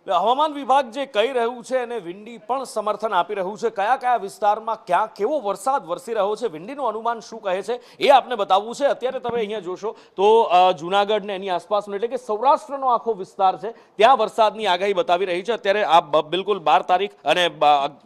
હવામાન વિભાગ જે કહી રહ્યું છે એને વિંડી પણ સમર્થન આપી રહ્યું છે। કયા કયા વિસ્તારમાં ક્યાં કેવો વરસાદ વરસી રહ્યો છે, વિંડીનું અનુમાન શું કહે છે એ આપને બતાવવું છે। અત્યારે તમે અહીંયા જોશો તો જૂનાગઢ ને એની આસપાસનો એટલે કે સૌરાષ્ટ્રનો આખો વિસ્તાર છે, ત્યાં વરસાદની આગાહી બતાવી રહી છે। અત્યારે આ બિલકુલ 12 તારીખ અને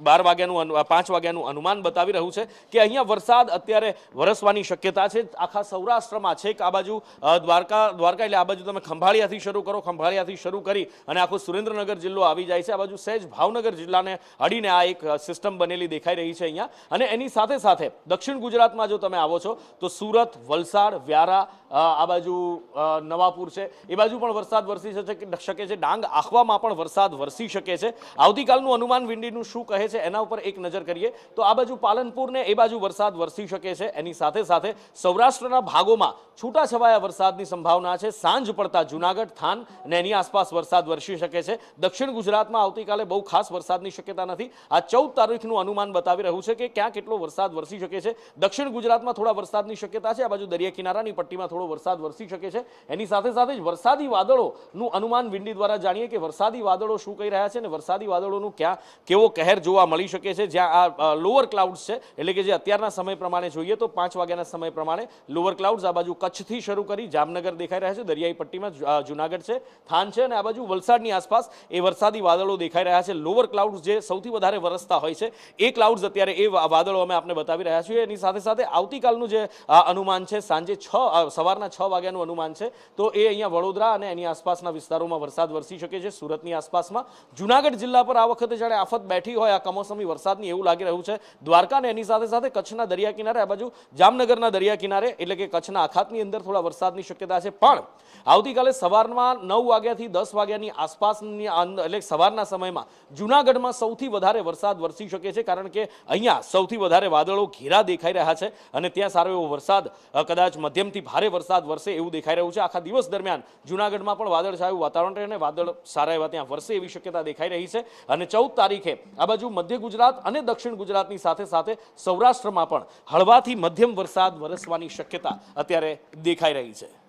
12 વાગ્યાનું 5 વાગ્યાનું અનુમાન બતાવી રહ્યું છે કે અહીંયા વરસાદ અત્યારે વરસવાની શક્યતા છે આખા સૌરાષ્ટ્રમાં। છેક આ બાજુ દ્વારકા એટલે આ બાજુ તમે ખંભાળિયાથી શરૂ કરો, ખંભાળિયાથી શરૂ કરી અને આખું સુરેન્દ્રનગર જિલ્લો આવી જાય છે। આ બાજુ સહેજ ભાવનગર જિલ્લાને અડીને આ એક સિસ્ટમ બનેલી દેખાઈ રહી છે અહીંયા। અને એની સાથે સાથે દક્ષિણ ગુજરાતમાં જો તમે આવો છો તો સુરત, વલસાડ, વ્યારા, આ બાજુ નવાપુર છે, એ બાજુ પણ વરસાદ વરસી શકે છે। ડાંગ, આહવામાં પણ વરસાદ વરસી શકે છે। આવતીકાલનું અનુમાન વિંડીનું શું કહે છે એના ઉપર એક નજર કરીએ તો આ બાજુ પાલનપુર ને એ બાજુ વરસાદ વરસી શકે છે। એની સાથે સાથે સૌરાષ્ટ્રના ભાગોમાં છૂટાછવાયા વરસાદની સંભાવના છે। સાંજ પડતા જૂનાગઢ, થાન અને એની આસપાસ વરસાદ વરસી શકે છે। દક્ષિણ ગુજરાતમાં આવતીકાલે બહુ ખાસ વરસાદની શક્યતા નથી। આ 14 તારીખનું અનુમાન બતાવી રહ્યું છે કે ક્યાં કેટલો વરસાદ વરસી શકે છે। દક્ષિણ ગુજરાતમાં થોડા વરસાદની શક્યતા છે। આ બાજુ દરિયા કિનારાની પટ્ટીમાં થોડો વરસાદ વરસી શકે છે। એની સાથે સાથે જ વરસાદી વાદળોનું અનુમાન વિંડી દ્વારા જાણીએ કે વરસાદી વાદળો શું કહી રહ્યા છે અને વરસાદી વાદળોનું ક્યાં કેવો કહેર જોવા મળી શકે છે। જ્યાં આ લોઅર ક્લાઉડ્સ છે એટલે કે જે અત્યારના સમય પ્રમાણે જોઈએ તો 5 વાગ્યાના સમય પ્રમાણે લોઅર ક્લાઉડ્સ આ બાજુ કચ્છથી શરૂ કરી જામનગર દેખાઈ રહ્યા છે, દરિયાઈ પટ્ટીમાં જૂનાગઢ છે, થાન છે અને આ બાજુ વલસાડની આસપાસ એ વરસાદી વાદળો દેખાઈ રહ્યા છે। લોઅર ક્લાઉડ્સ જે સૌથી વધારે વરસતા હોય છે એ ક્લાઉડ્સ અત્યારે એ વાદળો અમે આપને બતાવી રહ્યા છીએ। એની સાથે સાથે આવતીકાલનું જે અનુમાન છે સાંજે સવારના 6 વાગ્યાનું અનુમાન છે તો એ અહીંયા વડોદરા અને એની આસપાસના વિસ્તારોમાં વરસાદ વરસી શકે છે। સુરતની આસપાસમાં જૂનાગઢ જિલ્લા પર આ વખતે જાણે આફત બેઠી હોય આ કમોસમી વરસાદની એવું લાગી રહ્યું છે। દ્વારકા અને એની સાથે સાથે કચ્છના દરિયા કિનારે, આ બાજુ જામનગરના દરિયા કિનારે એટલે કે કચ્છના અખાતની અંદર થોડા વરસાદની શક્યતા છે। પણ આવતીકાલે સવારમાં 9 વાગ્યાથી 10 વાગ્યાની આસપાસની એટલે સવારના સમયમાં જૂનાગઢમાં સૌથી વધારે વરસાદ વરસી શકે છે કારણ કે અહીંયા સૌથી વધારે વાદળો ઘેરા દેખાઈ રહ્યા છે અને ત્યાં સારો એવો વરસાદ કદાચ મધ્યમથી ભારે વરસાદ વરસે એવું દેખાઈ રહ્યું છે। આખા દિવસ દરમિયાન જૂનાગઢમાં પણ વાદળછાયું વાતાવરણ રહે અને વાદળ સારા એવા ત્યાં વરસે એવી શક્યતા દેખાઈ રહી છે। અને 14 તારીખે આ બાજુ મધ્ય ગુજરાત અને દક્ષિણ ગુજરાતની સાથે સાથે સૌરાષ્ટ્રમાં પણ હળવાથી મધ્યમ વરસાદ વરસવાની શક્યતા અત્યારે દેખાઈ રહી છે।